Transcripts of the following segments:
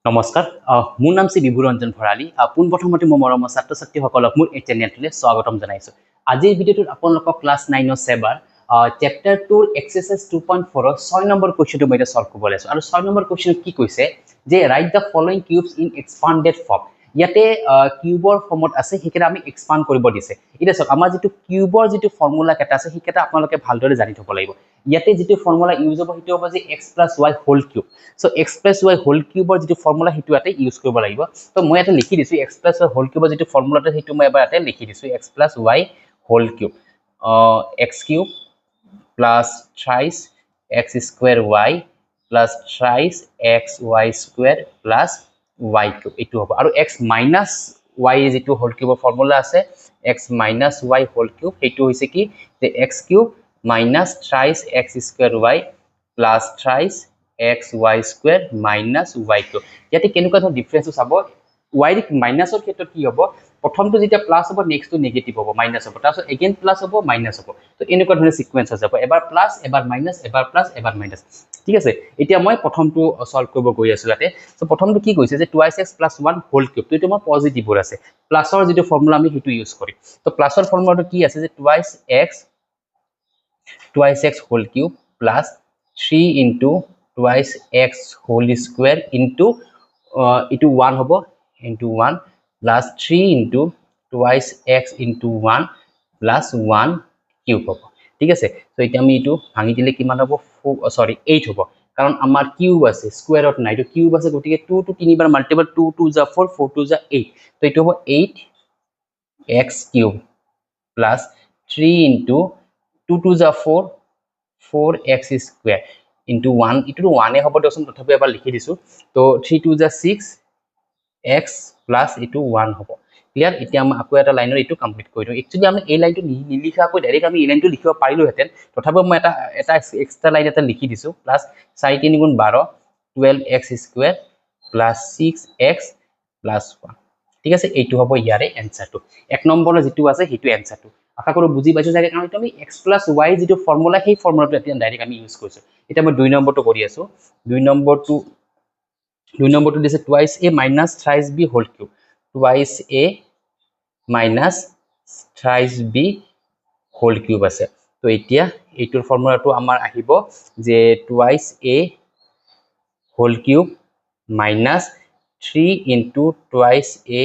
নমস্কাৰ মোৰ নাম শ্ৰী বিভুৰঞ্জন ভৰালী পোনপ্ৰথমতে মোৰ মৰমৰ ছাত্ৰ ছাত্ৰীসকলক মোৰ এই চেনেলটোলৈ স্বাগতম জনাইছোঁ আজিৰ ভিডিঅ'টোত আপোনালোকক ক্লাছ 9 সেবাৰ চেপ্টাৰ 2 এক্সাৰসাইজ 2.4 6 নম্বৰ কোৱেশ্চনটো মই সলভ কৰিব লৈছোঁ আৰু 6 নম্বৰ কোৱেশ্চনত কি কৈছে যে write the following cubes in expanded form ইয়াতে কিউবৰ ফৰ্মত আছে সেইকেইটা আমি এক্সপান্ড কৰিব দিছে এতিয়া চাওক আমাৰ যিটো কিউবৰ যিটো ফৰ্মুলা কেইটা আছে সেইকেইটা আপোনালোকে ভালদৰে জানি থব লাগিব ইয়াতে যিটো ফৰ্মুলা ইউজ হ'ব সেইটো হ'ব যে x + y whole cube so x + y whole কিউবৰ যিটো ফৰ্মুলা সেইটো ইয়াতে ইউজ কৰিব লাগিব তো মই ইয়াতে লিখি দিছো x + y হোল কিউবৰ যিটো ফৰ্মুলাটো সেইটো মই এবাৰ ইয়াতে লিখি দিছো x + y whole cube x cube plus thrice x square y plus thrice xy square plus y cube এইটো হ'ব আৰু x minus y যিটো হোল কিউবৰ ফৰ্মুলা আছে x minus y whole cube সেইটো হৈছে কি যে x cube minus thrice x square y plus thrice xy square minus y cube ইয়াতে কেনেকুৱা ধৰণৰ ডিফাৰেন্স চাব y মাইনাসৰ ক্ষেত্ৰত কি হ'ব প্ৰথমটো যেতিয়া প্লাস হ'ব নেক্সটটো নেগেটিভ হ'ব মাইনাস হ'ব তাৰপিছত এগেইন প্লাস হ'ব মাইনাস হ'ব তো এনেকুৱা ধৰণৰ সিকোয়েন্স যাব এবাৰ প্লাস এবাৰ মাইনাস এবাৰ প্লাস এবাৰ মাইনাস ঠিক আছে এতিয়া মই প্ৰথমটো সলভ কৰিব গৈ আছো ইয়াতে সো প্ৰথমটো কি কৈছে যে 2x + 1 হোল কিউব তো মই পজিটিভৰ আছে প্লাসৰ যেটো ফৰ্মুলা আমি হেতু ইউজ কৰিম তো প্লাসৰ ফৰ্মুলাটো কি আছে যে 2x whole cube plus 3 into 2x whole square into ইটো 1 হ'ব into 1 plus 3 into twice x into 1 plus 1 cube হ'ব ঠিক আছে তো এতিয়া আমি ইটো ভাঙি দিলে কিমান হ'ব সৰি 8 হ'ব কাৰণ আমাৰ কিউব আছে স্কয়াৰত নাই তো কিউব আছে গতিকে 2 to 3 বাৰ মাল্টিপল 2 2 যা 4 4 2 যা 8 তো ইটো হ'ব 8x cube plus 3 into 2 2 যা 4 4x square into 1 ইটো 1 এ হ'ব দচোন তথাপি এবাৰ লিখি দিছো তো 3 2 যা 6 x plus ইটো 1 হ'ব ক্লিয়াৰ এতিয়া আমি আকৌ এটা লাইনৰ ইটো কমপ্লিট কৰি দিও একচুয়ালি আমি এই লাইনটো নিলিখাকৈ ডাইৰেক্ট আমি এই লাইনটো লিখিব পাৰিলো হেতেন তথাপি মই এটা এক্সট্ৰা লাইন এটা লিখি দিছো প্লাস 4 3 গুণ 12 12x square plus 6x plus 1 ঠিক আছে এইটো হ'ব ইয়াৰে এনসাৰটো এক নম্বৰৰ যেটো আছে হেতু এনসাৰটো আশা কৰো বুজি পাইছো জাগে কাৰণ আমি x + y যেটো ফৰ্মুলা সেই ফৰ্মুলাটো এতিয়া ডাইৰেক্ট আমি ইউজ কৰিছো এটা মই 2 নম্বৰটো কৰি আছো 2 নম্বৰটো দিছে twice a minus thrice b whole cube twice a minus thrice b whole cube আছে তো এতিয়া এইটোৰ ফৰ্মুলাটো আমাৰ আহিব যে twice a whole cube minus 3 into twice a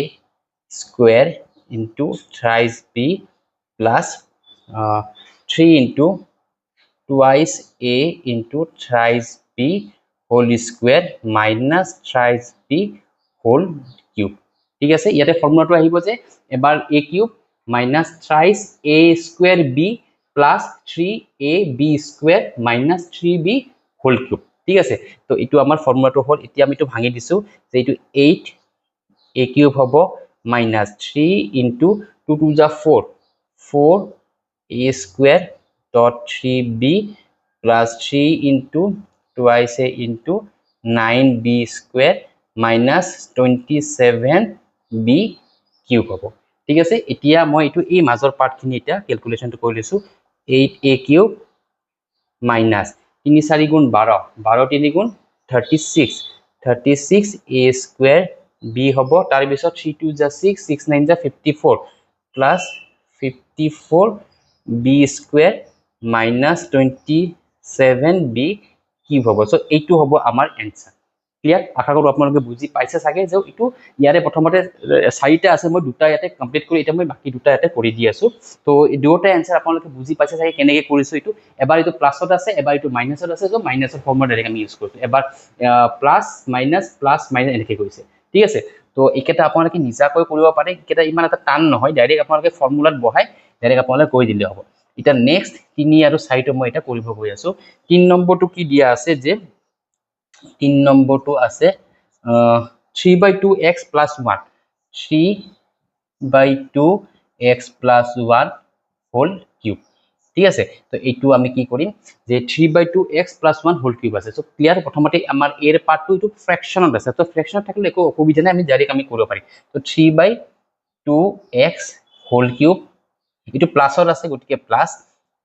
square into thrice b plus 3 into twice a into thrice b whole square minus thrice b whole cube ঠিক আছে ইয়াতে ফৰ্মুলাটো আহিব যে এবাৰ a cube minus thrice a square b plus 3ab square minus 3b whole cube ঠিক আছে তো ইটো আমাৰ ফৰ্মুলাটো হ'ল এতিয়া আমি তো ভাঙি দিছো যে ইটো 8 a cube হ'ব minus 3 into 2 2 যা 4 4 a square dot 3b plus 3 into twice a into 9b square minus 27b cube হ'ব ঠিক আছে এতিয়া মই এটো এই মাজৰ পাৰ্টখিনি এটা ক্যালকুলেশনটো কৰি লৈছো 8a cube minus 3 4 গুণ 12 12 3 গুণ 36 36a square b হ'ব তাৰ পিছত 3 2 যা 6 6 9 যা 54 plus 54b square minus 27b cube হ'ব সো এইটো হ'ব আমাৰ आंसर ক্লিয়াৰ আশা কৰো আপোনালোকে বুজি পাইছে সাগে যে ইটো ইয়াৰে প্ৰথমতে চাৰিটা আছে মই দুটা ইয়াতে কমপ্লিট কৰি এটা মই বাকি দুটা ইয়াতে কৰি দি আছো তো এই দুটা आंसर আপোনালোকে বুজি পাইছে সাগে কেনেকৈ কৰিছো ইটো এবাৰ ইটো প্লাসত আছে এবাৰ ইটো মাইনাসত আছে তো মাইনাসৰ ফৰ্মুলা ডাইৰেক্ট আমি ইউজ কৰিছো এবাৰ প্লাস মাইনাস এনেকৈ কৰিছে ঠিক আছে তো একেটা আপোনালোকে নিজাকৈ কৰিব পাৰে একেটা ইমান এটা টান নহয় ডাইৰেক্ট আপোনালোকে ফৰ্মুলাত বহাই ডাইৰেক্ট আপোনালোকে কৰি দিলে হ'ব এটা নেক্সট 3 আৰু 4 টো মই এটা কৰিব গৈ আছো 3 নম্বৰটো কি দিয়া আছে যে 3 নম্বৰটো আছে 3/2x plus 1 3/2x plus 1 whole cube ঠিক আছে তো এইটো আমি কি কৰিম যে 3/2x plus 1 whole cube আছে সো ক্লিয়াৰ প্ৰথমতে আমাৰ এৰ পাৰ্টটো ইটো ফ্ৰেকশনত আছে তো ফ্ৰেকশনত থাকিলে একো অসুবিধা নাই আমি ডাইৰেক্ট আমি কৰিব পাৰিম তো 3/2x whole cube ইটো প্লাসত আছে গতিকে plus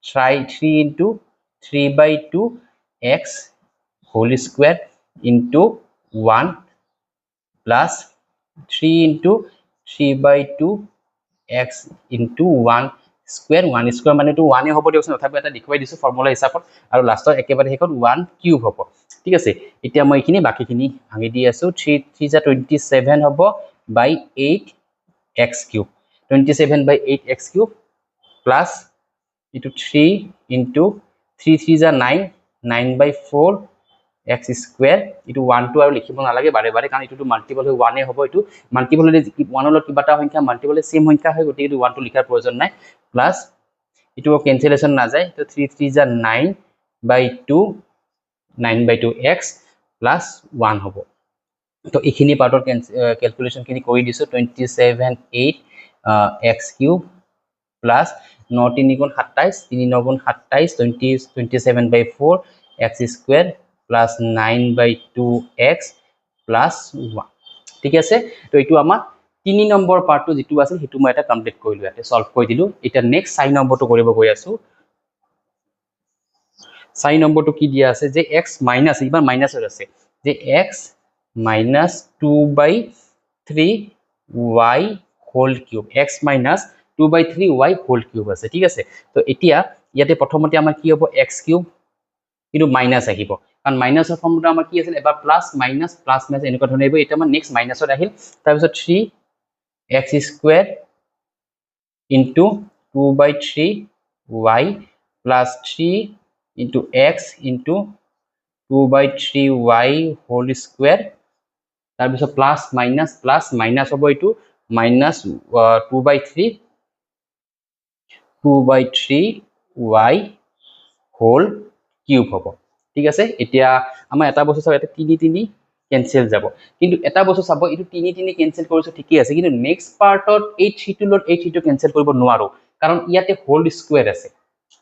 3 into 3/2x whole square into 1 plus 3 into 3 by 2 x into 1 square 1 square মানে তো 1 এ হ'ব দিয়কচোন তথাপি এটা দেখুৱাই দিছো ফৰ্মুলা হিচাপত আৰু লাষ্টত একেবাৰে হেকত 1 কিউব হ'ব ঠিক আছে এতিয়া মই এখিনি বাকিখিনি ভাঙি দি আছো 3 3 * 27 হ'ব by 8 x cube 27 by 8 x cube plus into 3 into 3 3 * 9 9 by 4 x square itu 1 to আৰু লিখিব নালাগে বাৰে বাৰে কাৰণ ইটো মাল্টিপল হৈ 1 এ হ'ব ইটো মাল্টিপল হলে 1 ৰ কিবাটা সংখ্যা মাল্টিপল সেম সংখ্যা হয় গতি ইটো 1 to লিখাৰ প্ৰয়োজন নাই প্লাস ইটো ক্যান্সেলেশন না যায় তো 3 3 * 9 by 2 9 by 2 x plus 1 হ'ব তো এখিনি পাৰ্টৰ ক্যালকুলেশন খিনি কৰি দিছো 27 8 x cube plus 9 3 * 27 3 9 * 27 27 by 4 x square plus 9 by 2 x plus 1 ঠিক আছে তো এটো আমাৰ 3 নম্বৰ পাৰ্টটো যেটো আছিল হেতু মই এটা কমপ্লিট কৰিলো ইয়াতে সলভ কৰি দিলো এটা নেক্সট 4 নম্বৰটো কৰিব গৈ আছো 4 নম্বৰটো কি দিয়া আছে যে x মাইনাস ইবাৰ মাইনাসৰ আছে যে x minus 2 by 3 y whole cube x minus 2 by 3 y whole cube আছে ঠিক আছে তো এতিয়া ইয়াতে প্ৰথমতে আমাৰ কি হ'ব x cube কিন্তু মাইনাস আহিব কাৰণ মাইনাসৰ ফৰ্মুলা আমাৰ কি আছিল এবাৰ প্লাস মাইনাস এনেকুৱা ধৰণে আহিব এটা আমাৰ নেক্সট মাইনাসত আহিল তাৰ পিছত 3 x square into 2 by 3 y plus 3 into x into 2 by 3 y whole square তাৰ পিছত প্লাস মাইনাস হ'ব এটো minus 2 by 3 y whole cube হ'ব ঠিক আছে এতিয়া আমাৰ এটা বস্তু চাও এটা 3 3 ক্যান্সেল যাব কিন্তু এটা বস্তু চাব এটো 3 3 ক্যান্সেল কৰিছো ঠিকই আছে কিন্তু নেক্সট পাৰ্টত এই 3 টো লগত এই 3 টো ক্যান্সেল কৰিব নোৱাৰো কাৰণ ইয়াতে হোল স্কয়াৰ আছে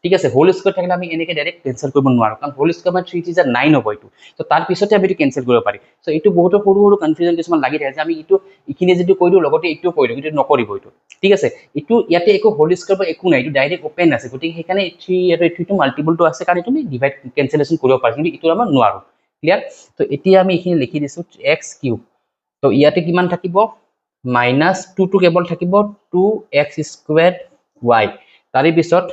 ঠিক আছে হোল স্কয়াৰ থাকিলে আমি এনেকে ডাইৰেক্ট ক্যান্সেল কৰিব নোৱাৰো কাৰণ হোল স্কয়াৰ মানে 3 3 * 9 হ'ব এটো তো তাৰ পিছতে আমি এটো ক্যান্সেল কৰিব পাৰি সো এটো বহুত সৰু সৰু কনফিউজন কিছুমান লাগি থাকে যে আমি এটো ইখিনি যেটো কৈলো লগতে এটো কৈলো কিন্তু নকৰিব এটো ঠিক আছে এটো ইয়াতে একো হোল স্কয়াৰ বা একো নাই এটো ডাইৰেক্ট ওপেন আছে গতি হেকানে 3 ইয়াতে 3 টো মাল্টিপল টো আছে কাৰণ তুমি ডিভাইড ক্যান্সেলেশন কৰিব পাৰি কিন্তু এটো আমাৰ নোৱাৰো ক্লিয়াৰ তো এতিয়া আমি এখিনি লিখি দিছো x কিউব তো ইয়াতে কিমান থাকিব -2 টো কেবল থাকিব 2x স্কয়াৰ y তাৰে পিছত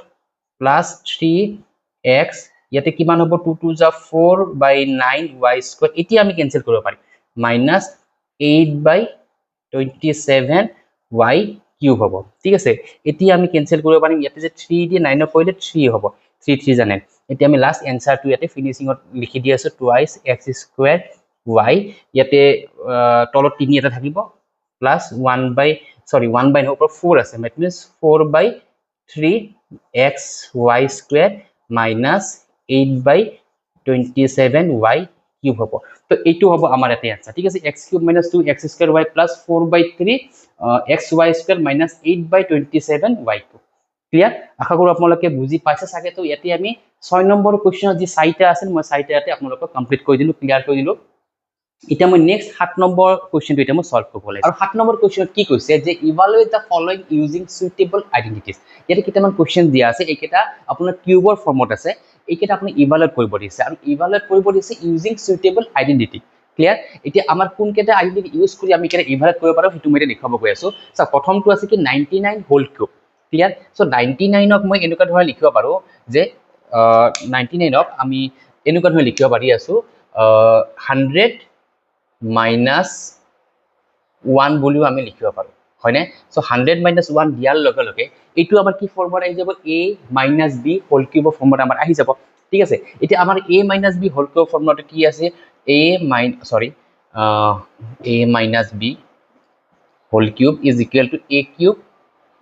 plus 3x ইয়াতে কিমান হ'ব 2 2 * 4 by 9 y square এতিয়া আমি ক্যান্সেল কৰিব পাৰি minus 8 by 27 y cube হ'ব ঠিক আছে এতিয়া আমি ক্যান্সেল কৰিব পাৰিম ইয়াতে যে 3 দি 9 কৰিলে 3 হ'ব 3 3 জানেন এতিয়া আমি লাষ্ট এনসাৰটো ইয়াতে ফিনিশিংত লিখি দি আছো twice x square y ইয়াতে তলত 3 এটা থাকিব plus 1 by ওপৰ 4 আছে that means 4 by 3 x y square minus 8 by 27 y cube হ'ব তো এইটো হ'ব আমাৰ এতে আনসার ঠিক আছে x cube minus 2 x square y plus 4 by 3 x y square minus 8 by 27 y cube clear আশা কৰো আপোনালোকে বুজি পাইছে সাগে তো ইয়াতে আমি 6 নম্বৰ কোৱেশ্চন যি চাইটা আছিল মই চাইটা ইয়াতে আপোনালোকক কমপ্লিট কৰি দিলো ক্লিয়াৰ কৰি দিলো এটা মই নেক্সট 7 নম্বৰ কোৱেশ্চনটো এটা মই সলভ কৰিব লাগিব আৰু 7 নম্বৰ কোৱেশ্চনত কি কৈছে যে evaluate the following using suitable identities ইয়াতে কিটামান কোৱেশ্চন দিয়া আছে এইকেটা আপোনাৰ কিউবৰ ফৰ্মত আছে এইকেটা আপুনি ইভালুৱেট কৰিব দিছে আৰু ইভালুৱেট কৰিব দিছে ইউজিং সুইটেবল আইডেন্টিটি ক্লিয়াৰ এতিয়া আমাৰ কোন কেটা আইডেন্টিটি ইউজ কৰি আমি কেটা ইভালুৱেট কৰিব পাৰো হেতু মই দেখাব গৈ আছো সো প্ৰথমটো আছে কি 99 হোল কিউব ক্লিয়াৰ সো 99 ক মই এনেকুৱা ধৰণে লিখিব পাৰো যে 99 ক আমি এনেকুৱা ধৰণে লিখিব পাৰি আছো 100 minus 1 বুলিও আমি লিখিব পাৰো হয়নে সো 100 minus 1 দিয়াৰ লগে লগে এটো আমাৰ কি ফৰ্মুলা আহি যাব a minus b হোল কিউবৰ ফৰ্মুলা আমাৰ আহি যাব ঠিক আছে এতিয়া আমাৰ a minus b whole cube ফৰ্মুলাটো কি আছে a minus b whole cube is equal to a cube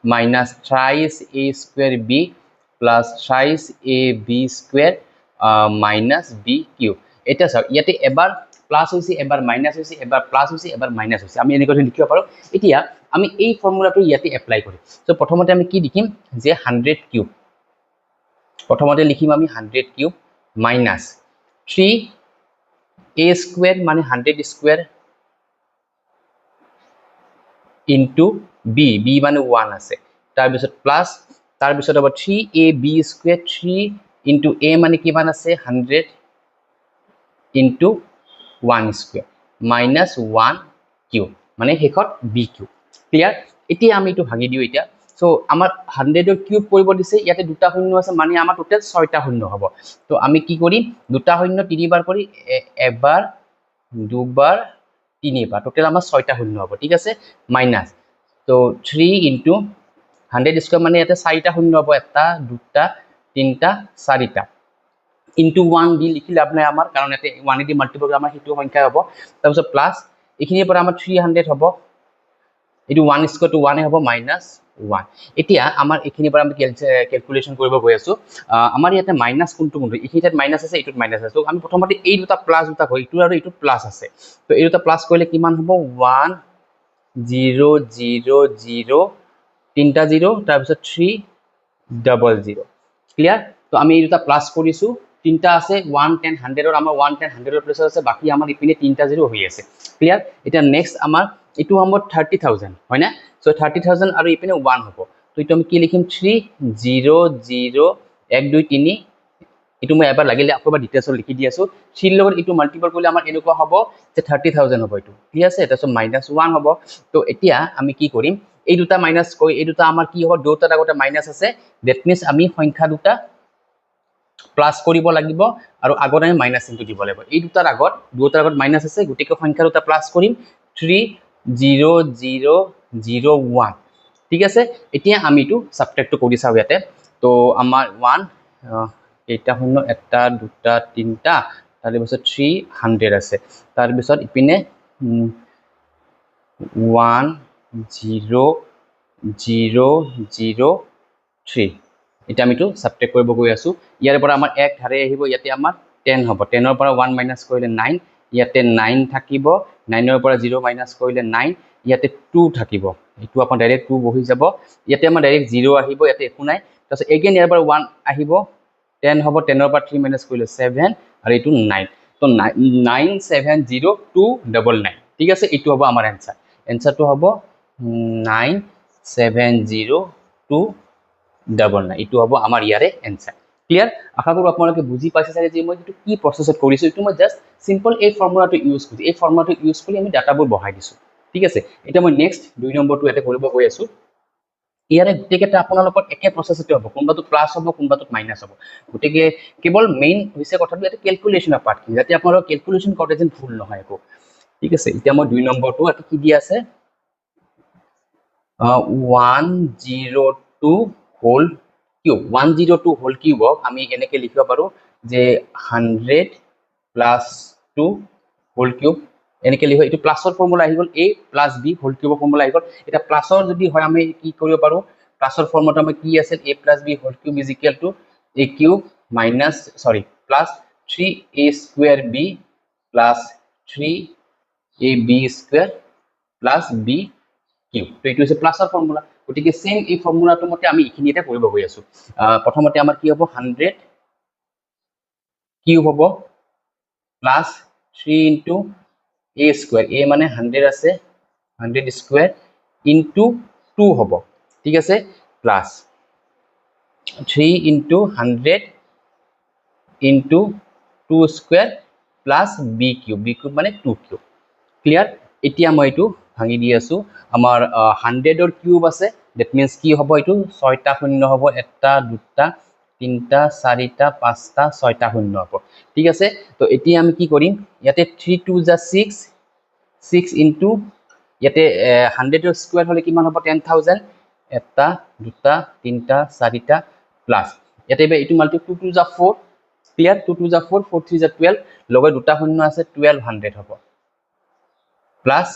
minus thrice a square b plus thrice a b square minus b cube এটা সব ইয়াতে এবাৰ প্লাস হৈছে এবাৰ মাইনাস হৈছে এবাৰ প্লাস হৈছে এবাৰ মাইনাস হৈছে আমি এনেকৈ লিখিব পাৰো এতিয়া আমি এই ফৰ্মুলাটো ইয়াতে এপ্লাই কৰিম সো প্ৰথমতে আমি কি লিখিম যে 100 কিউব প্ৰথমতে লিখিম আমি 100 কিউব মাইনাস 3 a স্কয়াৰ মানে 100 স্কয়াৰ into b মানে 1 আছে তাৰ পিছত প্লাস তাৰ পিছত হ'ব 3ab স্কয়ার 3 into a মানে কিমান আছে 100 into 1 square minus 1 কিউ মানে শেষত বি কিউ ক্লিয়াৰ এতিয়া আমি এইটো ভাঙি দিওঁ এতিয়া সো আমাৰ 100 ৰ কিউব কৰিব দিছে ইয়াতে দুটা শূন্য আছে মানে আমাৰ টোটাল 6টা শূন্য হ'ব তো আমি কি কৰিম দুটা শূন্য তিনিবাৰ কৰি এবাৰ দুবাৰ তিনিবাৰ টোটাল আমাৰ 6টা শূন্য হ'ব ঠিক আছে মাইনাস তো 3 ইনটু 100 স্কয়ার মানে ইয়াতে 4টা শূন্য হ'ব এটা দুটা তিনটা চাৰিটা ইনটু 1 দি লিখি লাভ নাই আমাৰ কাৰণ ইয়াতে 1 দি মাল্টিপ্লাই আমাৰ হিটো সংখ্যা হ'ব তাৰপিছত প্লাস এইখিনিৰ পৰা আমাৰ 300 হ'ব এটো 1 স্কয়াৰ টু 1 হ'ব মাইনাস 1 এতিয়া আমাৰ এইখিনিৰ পৰা আমি ক্যালকুলেশন কৰিব গৈ আছো আমাৰ ইয়াতে মাইনাস কোনটো এইখিনিত মাইনাস আছে এটোত মাইনাস আছে তো আমি প্ৰথমতে এই দুটা প্লাস দুটা হয় ইটো আৰু ইটো প্লাস আছে তো এই দুটা প্লাস কৰিলে কিমান হ'ব 1 0 0 0 তিনটা 0 তাৰপিছত 3 00 ক্লিয়াৰ তো আমি এই দুটা প্লাস কৰিছো তিনটা আছে 1 10 100 ৰ আমাৰ 1 10 100 ৰ প্লাস আছে বাকি আমাৰ ইপিনে তিনটা 0 হৈ আছে ক্লিয়াৰ এটা নেক্সট আমাৰ ইটো হ'ব 30000 হয় না সো 30000 আৰু ইপিনে 1 হ'ব তো ইটো আমি কি লিখিম 3 0 0 1 2 3 ইটো মই এবাৰ লাগিলে আকবাৰ ডিটেইলছত লিখি দি আছো 3 লগত ইটো মাল্টিপল কৰিলে আমাৰ এনেকুৱা হ'ব যে 30000 হ'ব ইটো ঠিক আছে এটা সো -1 হ'ব তো এতিয়া আমি কি কৰিম এই দুটা মাইনাস কৈ এই দুটা আমাৰ কি হ'ব দুটাৰ আগতে মাইনাস আছে দ্যাট মিন্স আমি সংখ্যা দুটা প্লাস কৰিব লাগিব আৰু আগত আমি মাইনাস চিনটো দিব লাগিব এই দুটাৰ আগত মাইনাস আছে গুটিকে সংখ্যা দুটা প্লাস কৰিম 3 0 0 0 1 ঠিক আছে এতিয়া আমি এটো সাবট্ৰাক্ট কৰি চাও ইয়াতে তো আমাৰ 1 এটা শূন্য এটা দুটা তিনটা তাৰ পিছত 300 আছে তাৰ পিছত ইপিনে 1 0 0 0 3 এটা আমি তো সাবট্ৰাক্ট কৰিব গৈ আছো ইয়াৰ পৰা আমাৰ 1 ধাৰে আহিব ইয়াতে আমাৰ 10 হ'ব 10 ৰ পৰা 1 মাইনাস কৰিলে 9 ইয়াতে 9 থাকিব 9 ৰ পৰা 0 মাইনাস কৰিলে 9 ইয়াতে 2 থাকিব এটো আপন ডাইৰেক্ট 2 বহি যাব ইয়াতে আমাৰ ডাইৰেক্ট 0 আহিব ইয়াতে একো নাই তাৰপিছত এগেইন ইয়াৰ পৰা 1 আহিব 10 হ'ব 10 ৰ পৰা 3 মাইনাস কৰিলে 7 আৰু এটো 9 তো 970299 ঠিক আছে এটো হ'ব আমাৰ आंसर आंसरটো হ'ব 970299 এটো হ'ব আমাৰ ইয়াৰে आंसर ক্লিয়াৰ আশা কৰো আপোনালোকে বুজি পাইছে চাগে যে মই এটো কি প্ৰসেছত কৰিছো এটো মই জাস্ট সিম্পল এই ফৰ্মুলাটো ইউজ কৰি এই ফৰ্মুলাটো ইউজ কৰি আমি ডাটাবোৰ বহাই দিছো ঠিক আছে এটা মই নেক্সট 2 নম্বৰটো এতে কৰিব গৈ আছো ইয়াৰে গুটেকেটা আপোনালোকৰ একে প্ৰসেছতে হ'ব কোনবাটো প্লাস হ'ব কোনবাটো মাইনাস হ'ব গুটেকে কেৱল মেইন হৈছে কথাটো এটা ক্যালকুলেশনৰ পাৰ্ট যাতে আপোনালোক ক্যালকুলেশন কৰোতে যেন ভুল নহয় একো ঠিক আছে এতিয়া মই 2 নম্বৰটো এটা কি দি আছে 102 হোল কিউব 102 হোল কিউবক আমি এনেকে লিখিব পাৰো যে 100 প্লাস 2 হোল কিউব এনেকে লিখো এটো প্লাসৰ ফৰ্মুলা আহি গল a প্লাস b হোল কিউবৰ ফৰ্মুলা আহি গল এটা প্লাসৰ যদি হয় আমি কি কৰিব পাৰো প্লাসৰ ফৰ্মুলাটো আমি কি আছে a plus b whole cube is equal to a cube minus sorry plus 3a square b plus 3ab square plus b cube তো এটো হৈছে প্লাসৰ ফৰ্মুলা গতিকে সেম এই ফৰ্মুলাটো মতে আমি ইখিনিতে কৰিব গৈ আছো প্ৰথমতে আমাৰ কি হ'ব 100 কিউব হ'ব plus 3 into a square a মানে 100 আছে 100 স্কয়ার ইনটু 2 হ'ব ঠিক আছে plus 3 into 100 into 2 square plus b cube মানে 2 কিউব ক্লিয়ার এতিয়া মই এটো ভাঙি দি আছো আমাৰ 100 ৰ কিউব আছে দ্যাট মিন্স কি হ'ব এটো 6টা শূন্য হ'ব এটা দুটা তিনটা চাৰিটা পাঁচটা 6টা শূন্য হ'ব ঠিক আছে তো এতিয়া আমি কি কৰিম ইয়াতে 3 2 যা 6 6 ইনটু ইয়াতে 100 ৰ স্কয়াৰ হলে কিমান হ'ব 10000 এটা দুটা তিনটা চাৰিটা প্লাস ইয়াতে এটো মাল্টিপ্লাই 2 2 যা 4 ক্লিয়ার 2 2 যা 4 4 3 যা 12 লগে দুটা শূন্য আছে 1200 হ'ব প্লাস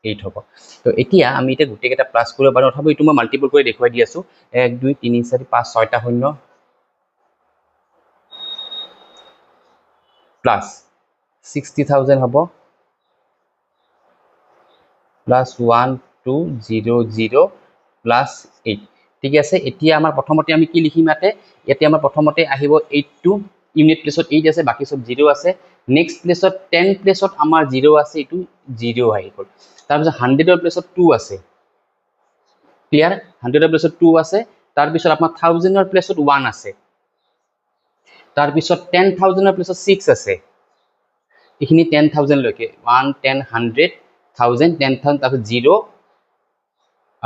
8 হ'ব তো এতিয়া আমি এটা গুটেকেটা প্লাস কৰিব পাৰো অথবা এটো মই মাল্টিপল কৰি দেখুৱাই দি আছো 1 2 3 4 5 6টা শূন্য প্লাস 60000 হ'ব প্লাস 1200 প্লাস 8 ঠিক আছে এতিয়া আমাৰ প্ৰথমতে আমি কি লিখিম ইয়াতে আমাৰ প্ৰথমতে আহিব 82 ইউনিট প্লেছত 8 আছে বাকি সব 0 আছে নেক্সট প্লেছত 10 প্লেছত আমাৰ 0 আছে এটো 0 আহি গল তাৰ পিছত 100 ৰ প্লেছত 2 আছে ক্লিয়াৰ 100 ৰ প্লেছত 2 আছে তাৰ পিছত আপোনাৰ 1000 ৰ প্লেছত 1 আছে তাৰ পিছত 10000 ৰ প্লেছত 6 আছে এখিনি 10000 লৈকে 1 10 100 1000 10,000 তাৰপিছত 0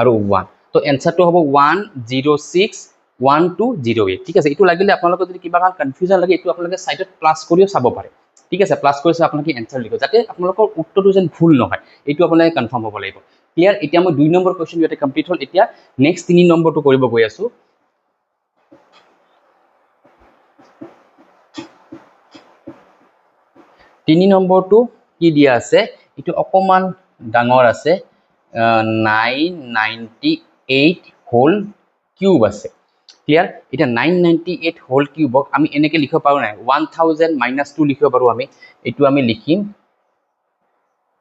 আৰু 1 তো এনসাৰটো হ'ব 1061208 ঠিক আছে এইটো লাগিলে আপোনালোকৰ যদি কিবা কাৰণ কনফিউজন লাগে এইটো আপোনালোকে সাইডত প্লাস কৰিও চাব পাৰে ঠিক আছে প্লাস কৰি আপোনালোকে এনসাৰ লিখক যাতে আপোনালোকৰ উত্তৰটো যেন ভুল নহয় এইটো আপোনালোকে কনফাৰ্ম হ'ব লাগিব ক্লিয়াৰ এতিয়া মই 2 নম্বৰ কোৱেশ্চন ইয়াতে কমপ্লিট হ'ল এতিয়া নেক্সট 3 নম্বৰটো কৰিব গৈ আছো 3 নম্বৰটো কি দিয়া আছে এটো অকমান ডাঙৰ আছে 998 হোল কিউব আছে ক্লিয়াৰ এটা 998 হোল কিউবক আমি এনেকে লিখিব পাৰো নাই 1000 - 2 লিখিব পাৰো আমি এটো আমি লিখিম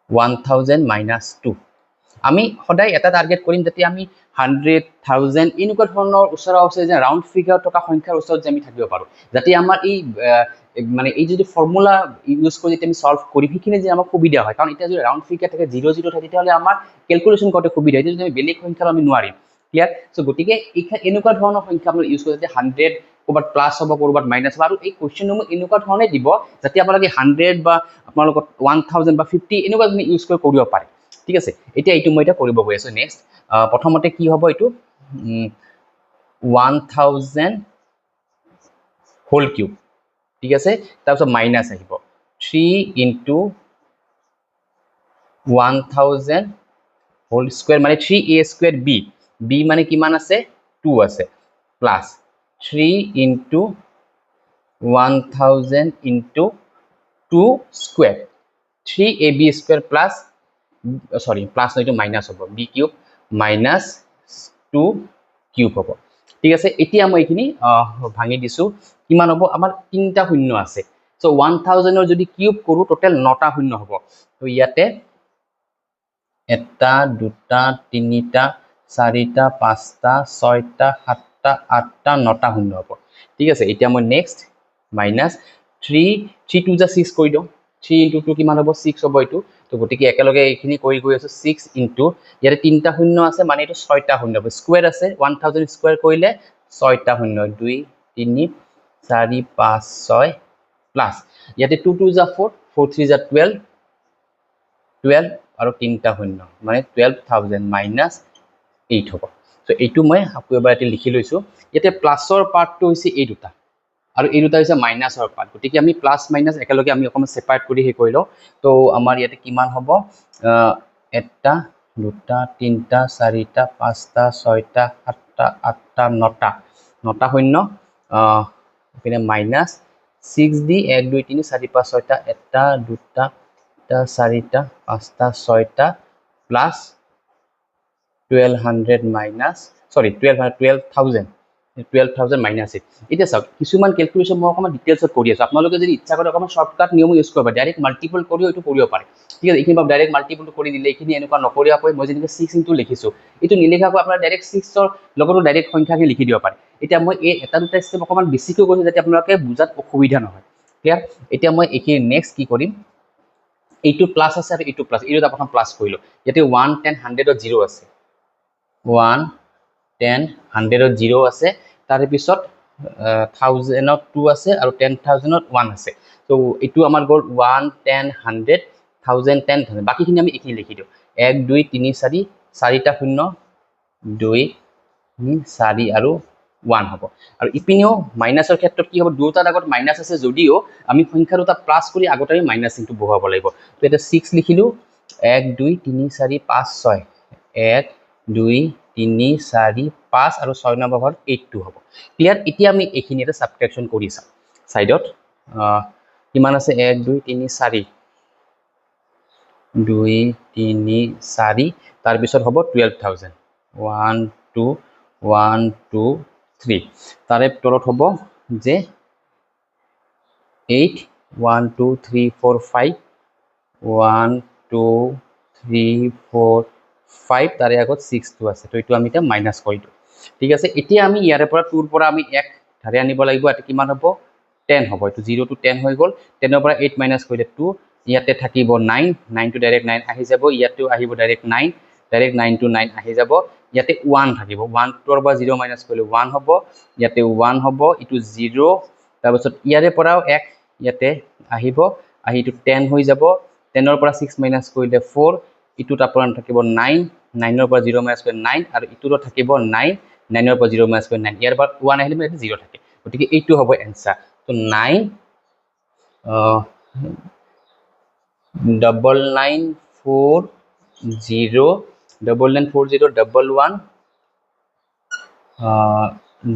1000 - 2 আমি সদায় এটা টাৰ্গেট কৰিম যাতে আমি 100,000 এনেকুৱা ধৰণৰ ওচৰা ওচৰি যে ৰাউন্ড ফিগাৰ থকা সংখ্যাৰ ওচৰত যে আমি থাকিব পাৰো যাতে আমাৰ এই মানে এই যদি ফৰ্মুলা ইউজ কৰি আমি সলভ কৰি কিনে যে আমাক সুবিধা হয় কাৰণ এটা যদি ৰাউন্ড ফিগাৰ থাকে 00 থাকে তেতিয়াহলে আমাৰ ক্যালকুলেশন কৰতে সুবিধা হয় যদি আমি বেলেগ সংখ্যা আমি নোৱাৰিম ক্লিয়াৰ সো গটিকে এনেকুৱা ধৰণৰ সংখ্যা আমি ইউজ কৰি যাতে 100 কৰবাত প্লাস হ'ব কৰবাত মাইনাস হ'ব আৰু এই কোৱেশ্চনসমূহ এনেকুৱা ধৰণে দিব যাতে আপোনালোকে 100 বা আপোনালোকৰ 1000 বা 50 এনেকুৱা ধৰণে ইউজ কৰিব পাৰে ঠিক আছে এতিয়া এইটো মই এটা কৰিব গৈ আছো নেক্সট প্ৰথমতে কি হ'ব এইটো 1000 হোল কিউব ঠিক আছে তাৰপিছত মাইনাস আহিব 3 into 1000 হোল স্কয়ার মানে 3a স্কয়ার b b মানে কিমান আছে 2 আছে plus 3 into 1000 into 2 square 3ab square plus sorry plus নয়তো মাইনাস হ'ব b কিউব মাইনাস 2 কিউব হ'ব ঠিক আছে এতিয়া মই এখিনি ভাঙি দিছো কিমান হ'ব আমাৰ তিনটা শূন্য আছে সো 1000 এৰ যদি কিউব কৰো টোটাল 9টা শূন্য হ'ব তো ইয়াতে এটা দুটা তিনিটা চাৰিটা পাঁচটা ছয়টা সাতটা আঠটা নটা শূন্য হ'ব ঠিক আছে এতিয়া মই নেক্সট মাইনাস 3 2 6 কৰি দিও 3 into 2 কিমান হ'ব 6 হ'ব এইটো তো গটিকে একেলগে এইখিনি কৰি গৈ আছো 6 into ইয়াতে তিনটা শূন্য আছে মানে এইটো 6টা শূন্য হ'ব স্কয়ার আছে 1000 স্কয়ার কৰিলে 6টা শূন্য 2 3 4 5 6 প্লাস ইয়াতে 2 2 যা 4 4 3 যা 12 12 আৰু তিনটা শূন্য মানে 12000 minus 8 হ'ব সো এইটো মই আকৌ এবাৰ এতে লিখি লৈছো ইয়াতে প্লাসৰ পাৰ্টটো হৈছে এই দুটা আৰু এই দুটা হৈছে মাইনাসৰ পাৰ্ট গতিকে আমি প্লাস মাইনাস একেলগে আমি অকমান সেপাৰেট কৰি হে কৰিলো তো আমাৰ ইয়াতে কিমান হ'ব এটা দুটা তিনটা চাৰিটা পাঁচটা ছয়টা সাতটা আঠটা নটা নটা শূন্য এপিনে মাইনাস 6 দি 1 2 3 4 5 6টা এটা দুটা চাৰিটা পাঁচটা ছয়টা প্লাস 1200 মাইনাস সরি 12000 মাইনাস 8 এটা সব কিছুমান ক্যালকুলেশন মই অকমান ডিটেইলছত কৰি আছো আপোনালোকে যদি ইচ্ছা কৰে অকমান শৰ্টকাট নিয়ম ইউজ কৰিব ডাইৰেক্ট মাল্টিপল কৰিও এটো কৰিব পাৰে ঠিক আছে এইখিনি ডাইৰেক্ট মাল্টিপল কৰি দিলে এইখিনি এনেকুৱা নকৰিয়াকৈ মই যেনেকৈ 6 into লিখিছো এটো নিলেখাকৈ আপোনাৰ ডাইৰেক্ট 6 ৰ লগতো ডাইৰেক্ট সংখ্যাকে লিখি দিব পাৰে এতিয়া মই এই এটা দুটা স্টেপ অকমান বেছিকৈ কৰিছো যাতে আপোনালোকে বুজাত অসুবিধা নহয় ক্লিয়াৰ এতিয়া মই এইখিনি নেক্সট কি কৰিম এইটো প্লাস আছে আৰু এইটো প্লাস এইটো প্ৰথম প্লাস কৰিলো ইয়াতে 1 10 100 ৰ 0 আছে 1 10 100 ৰ 0 আছে তাৰ পিছত 1000 ৰ 2 আছে আৰু 10000 ৰ 1 আছে তো এইটো আমাৰ গল 1 10 100 1000 10 বাকিখিনি আমি এখিনি লিখি দিও 1 2 3 4 চাৰিটা শূন্য 2 4 আৰু 1 হ'ব আৰু ইপিনেও মাইনাসৰ ক্ষেত্ৰত কি হ'ব দুটাৰ আগত মাইনাস আছে যদিও আমি সংখ্যা দুটা প্লাস কৰি আগতে আমি মাইনাস চিনটো বহাব লাগিব তো এটা 6 লিখিলো 1 2 3 4 5 6 1 2 3 4 5 আৰু 6 নম্বৰ ঘৰ 8 টো হ'ব ক্লিয়াৰ এতিয়া আমি এখিনি এটা সাবট্ৰাকশন কৰি চাম সাইডত কিমান আছে 1 2 3 4 2 3 4 তাৰ পিছত হ'ব 12000 1 2 1 2 3 তাৰে তলত হ'ব যে 8 1 2 3 4 5 1 2 3 4 5 তাৰে আগত 6 টো আছে তো এটো আমি এটা মাইনাস কৰি দিও ঠিক আছে এতিয়া আমি ইয়াৰে পৰা 2 ৰ পৰা আমি 1 ধাৰে আনিব লাগিব এটা কিমান হ'ব 10 হ'ব এটো 0 to 10 হৈ গল 10 ৰ পৰা 8 মাইনাস কৰিলে 2 ইয়াতে থাকিব 9 9 to ডাইৰেক্ট 9 আহি যাব ইয়াতেও আহিব ডাইৰেক্ট 9 ডাইৰেক্ট 9 to 9 আহি যাব ইয়াতে 1 থাকিব 1 ৰ পৰা 0 মাইনাস কৰিলে 1 হ'ব ইয়াতে 1 হ'ব ইটো 0 তাৰ পিছত ইয়াৰে পৰাও 1 ইয়াতে আহিব আহি ইটো 10 হৈ যাব 10 ৰ পৰা 6 মাইনাস কৰিলে 4 ইটোত আপোনাৰ থাকিব 9 9 ৰ পৰা 0 মাইনাছ কৰি 9 আৰু ইটোত থাকিব 9 9 ৰ পৰা 0 মাইনাছ কৰি 9 ইয়াৰ পৰা 1 আহিলে মানে 0 থাকে গতিকে এইটো হ'ব এনসাৰ তো 9 9940 994011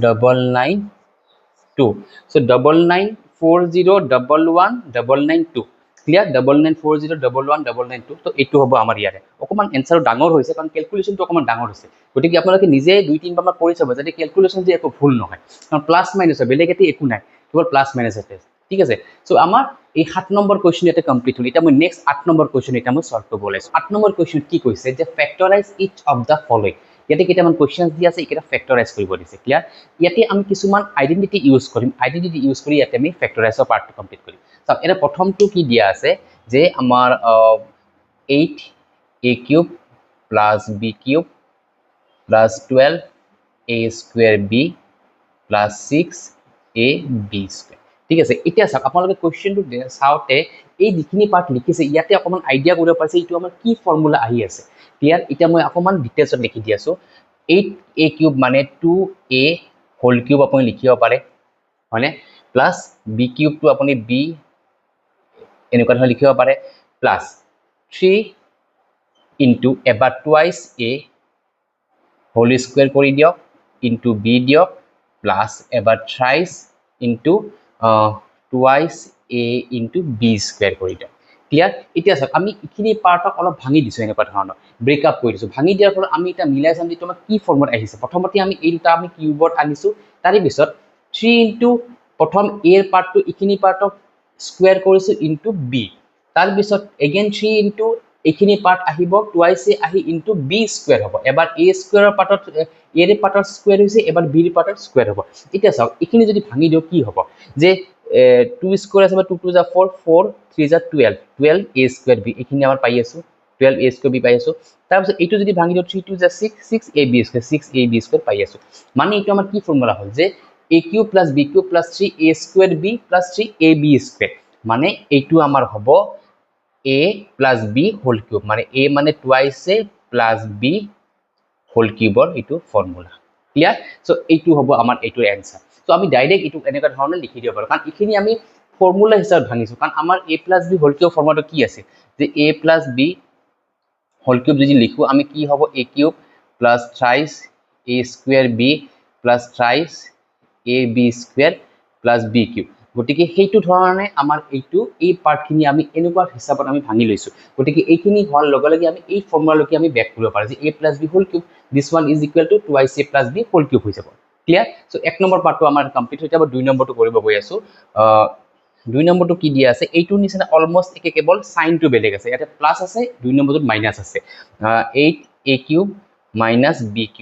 992 so 994011 clear 994011 তো এইটো হ'ব আমাৰ ইয়াৰে অকমান এনসাৰ ডাঙৰ হৈছে কাৰণ ক্যালকুলেশনটো অকমান ডাঙৰ হৈছে গতিকে আপোনালোকে নিজে 2-3 বাৰ কৰি চাব যাতে ক্যালকুলেশন যে একো ভুল নহয় কাৰণ প্লাস মাইনাস বেলেগ এটি একো নাই কেৱল প্লাস মাইনাস আছে ঠিক আছে সো আমাৰ এই 7 নম্বৰ কোৱেশ্চন এটা কমপ্লিট হ'ল এটা মই নেক্সট 8 নম্বৰ কোৱেশ্চন এটা মই সলভ কৰিব লাইছো 8 নম্বৰ কোৱেশ্চন কি কৈছে যে ফেক্টৰাইজ ইচ অফ দা ফলোইং ইয়াতে কেইটামান কোৱেশ্চনছ দি আছে এটা ফেক্টৰাইজ কৰিব দিছে ক্লিয়াৰ ইয়াতে আমি কিছুমান আইডেন্টিটি ইউজ কৰিম আইডেন্টিটি ইউজ কৰি ইয়াতে আমি ফেক্টৰাইজৰ পাৰ্টটো কমপ্লিট কৰিম সো এটা প্ৰথমটো কি দিয়া আছে যে আমাৰ 8a³ + b³ + 12a² b + 6ab² ঠিক আছে এতিয়া চাওক আপোনালোকে কোৱেশ্চনটো চাওতে এই যিখিনি পাৰ্ট লিখিছে ইয়াতে অকমান আইডিয়া কৰিব পাৰিছে এইটো আমাৰ কি ফৰ্মুলা আহি আছে ক্লিয়াৰ এতিয়া মই অকমান ডিটেইলছত লিখি দি আছো 8a³ মানে 2a হোল কিউব আপুনি লিখিব পাৰে হয়নে প্লাস b³ টো আপুনি b এনেকুৱা ধৰণে লিখিব পাৰে প্লাস 3 ইনটু এবাৰ টুৱাইস a হোল স্কয়াৰ কৰি দিয়ক ইনটু b দিয়ক প্লাস এবাৰ thrice into twice a into b square কৰি দিয়ক ক্লিয়াৰ এতিয়া চাওক আমি ইখিনি পাৰ্টক অলপ ভাঙি দিছো এনেকুৱা ধৰণৰ ব্ৰেকআপ কৰি দিছো ভাঙি দিয়াৰ ফলত আমি এটা মিলাই চাম যে তোমাৰ কি ফৰ্মত আহিছে প্ৰথমতে আমি এই দুটা আমি কিউবত আনিছো তাৰে পিছত 3 ইনটু প্ৰথম a এৰ পাৰ্টটো ইখিনি পাৰ্টক স্কয়াৰ কৰিছো ইনটু b তাৰ পিছত এগেইন 3 ইনটু এখিনি পাৰ্ট আহিব টুৱাইস a আহি ইনটু b স্কয়াৰ হ'ব এবাৰ a স্কয়াৰৰ পাৰ্টত a এৰ পাৰ্টৰ স্কয়াৰ হৈছে এবাৰ b এৰ পাৰ্টৰ স্কয়াৰ হ'ব এতিয়া চাওক ইখিনি যদি ভাঙি দিও কি হ'ব যে 2 স্কয়াৰ আছে 2 2 4 4 3 12 12a² b এখিনি আমাৰ পাই আছো 12a² b পাই আছো তাৰ পিছত এইটো যদি ভাঙি দিও 3 2 6 6ab² 6ab² পাই আছো মানে এইটো আমাৰ কি ফৰ্মুলা হ'ল যে a³ + b³ + 3a² b + 3ab² মানে এইটো আমাৰ হ'ব a + b হোল কিউব মানে a মানে টুৱাইস a + b হোল কিউবৰ এইটো ফৰ্মুলা ক্লিয়াৰ সো এইটো হ'ব আমাৰ এইটোৰ এনসাৰ সো আমি ডাইৰেক্ট এইটো এনেকা ধৰণে লিখি দিব পাৰো কাৰণ ইখিনি আমি ফৰ্মুলা হিচাপে ভাঙিছো কাৰণ আমাৰ a + b হোল কিউব ফৰ্মুলাটো কি আছে যে a + b হোল কিউব যদি লিখো আমি কি হ'ব a³ + থ্ৰাইস a² b + থ্ৰাইস ab² + b³ গটিকে সেইটো ধৰণে আমাৰ এইটো এই পাৰ্টখিনি আমি এনেকুৱা হিচাপত আমি ভাঙি লৈছো গটিকে এইখিনি হোৱাৰ লগে লগে আমি এই ফৰ্মুলালৈকে আমি বেক কৰিব পাৰো যে a + b whole cube this one is equal to twice a + b whole cube হৈ যাব ক্লিয়াৰ সো এক নম্বৰ পাৰ্টটো আমাৰ কমপ্লিট হৈ যাব দুই নম্বৰটো কৰিব গৈ আছো দুই নম্বৰটো কি দিয়া আছে এইটো নিচিনা অলমোস্ট একে কেৱল সাইনটো বেলেগ আছে ইয়াতে প্লাস আছে দুই নম্বৰটোত মাইনাস আছে 8a³ - b³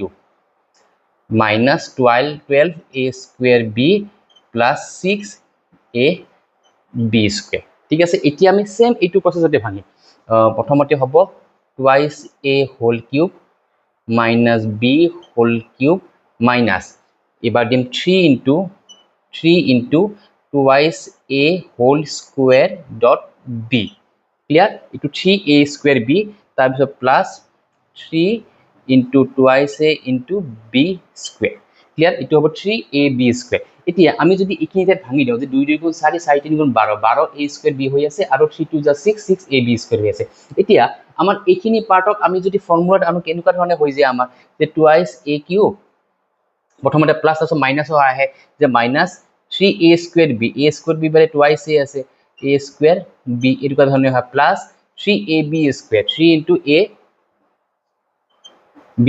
minus 12a² b plus 6ab² ঠিক আছে এতিয়া আমি সেম এইটো প্ৰসেসতে ভাঙি প্ৰথমতে হ'ব twice a whole cube minus b whole cube minus এবাৰ দিম 3 into twice a whole square dot b clear itu 3a² b তাৰ পিছত plus 3 into twice a into b square clear itu হ'ব 3ab² এতিয়া আমি যদি ইখিনিতে ভাঙি দিও যে 2 2 গুণ 4 4 3 গুণ 12 12a² b হৈ আছে আৰু 3 2 6 6ab² হৈ আছে এতিয়া আমাৰ এইখিনি পাৰ্টক আমি যদি ফৰ্মুলাত আমি কেনেকুৱা ধৰণে হৈ যায় আমাৰ যে twice a³ প্ৰথমতে প্লাস আছে মাইনাস আহে যে minus 3a² b a² b বাৰে twice a আছে a² b এনেকুৱা ধৰণে হয় plus 3ab² 3 into a b²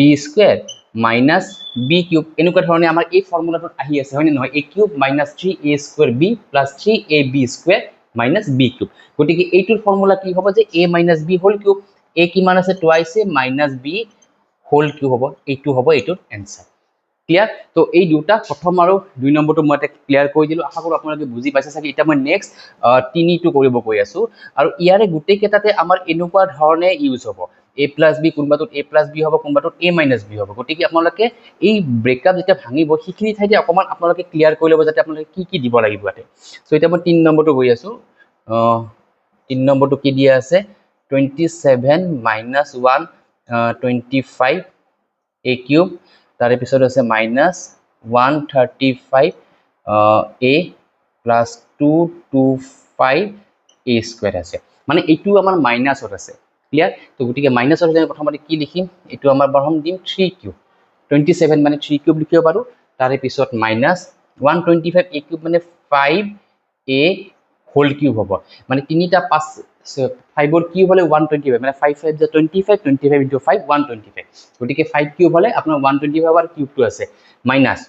minus b³ এনেকুৱা ধৰণে আমাৰ এই ফৰ্মুলাটোত আহি আছে হয় নে নহয় a³ minus 3a² b plus 3ab² minus b³ গতিকে এইটোৰ ফৰ্মুলা কি হ'ব যে a minus b whole cube a কিমান আছে twice a minus b whole cube হ'ব এইটো হ'ব এইটোৰ এনসাৰ ক্লিয়াৰ তো এই দুটা প্ৰথম আৰু দুই নম্বৰটো মই এটা ক্লিয়াৰ কৰি দিলো আশা কৰো আপোনালোকে বুজি পাইছে চাগে এটা মই নেক্সট 3 টো কৰিব গৈ আছো আৰু ইয়াৰে গুটেই কেটাতে আমাৰ এনেকুৱা ধৰণে ইউজ হ'ব a plus b কোনবাটোত a plus b হ'ব কোনবাটোত a minus b হ'ব গতিকে আপোনালোকে এই ব্ৰেকআপ যেটা ভাঙিব হিখিনি ঠাইতে অকমান আপোনালোকে ক্লিয়াৰ কৰি ল'ব যাতে আপোনালোকে কি কি দিব লাগিব ইয়াতে সো এটা মই 3 নম্বৰটো গৈ আছো 3 নম্বৰটো কি দিয়া আছে 27 minus 1 25 a cube তাৰে পিছত আছে minus 135 a plus 225 a square আছে মানে এইটো আমাৰ মাইনাসত আছে ক্লিয়াৰ তো গটিকে মাইনাসৰ জনে প্ৰথমতে কি লিখিম এইটো আমাৰ প্ৰথম দিম 3 কিউব 27 মানে 3 কিউব লিখিব পাৰো তাৰে পিছত minus 125 a কিউব মানে 5 a হোল কিউব হ'ব মানে তিনিটা 5 ৰ কিউব হলে 125 মানে 5 5 25 25 into 5 125 গটিকে 5 কিউব হলে আপোনাৰ 125 আৰ কিউবটো আছে মাইনাস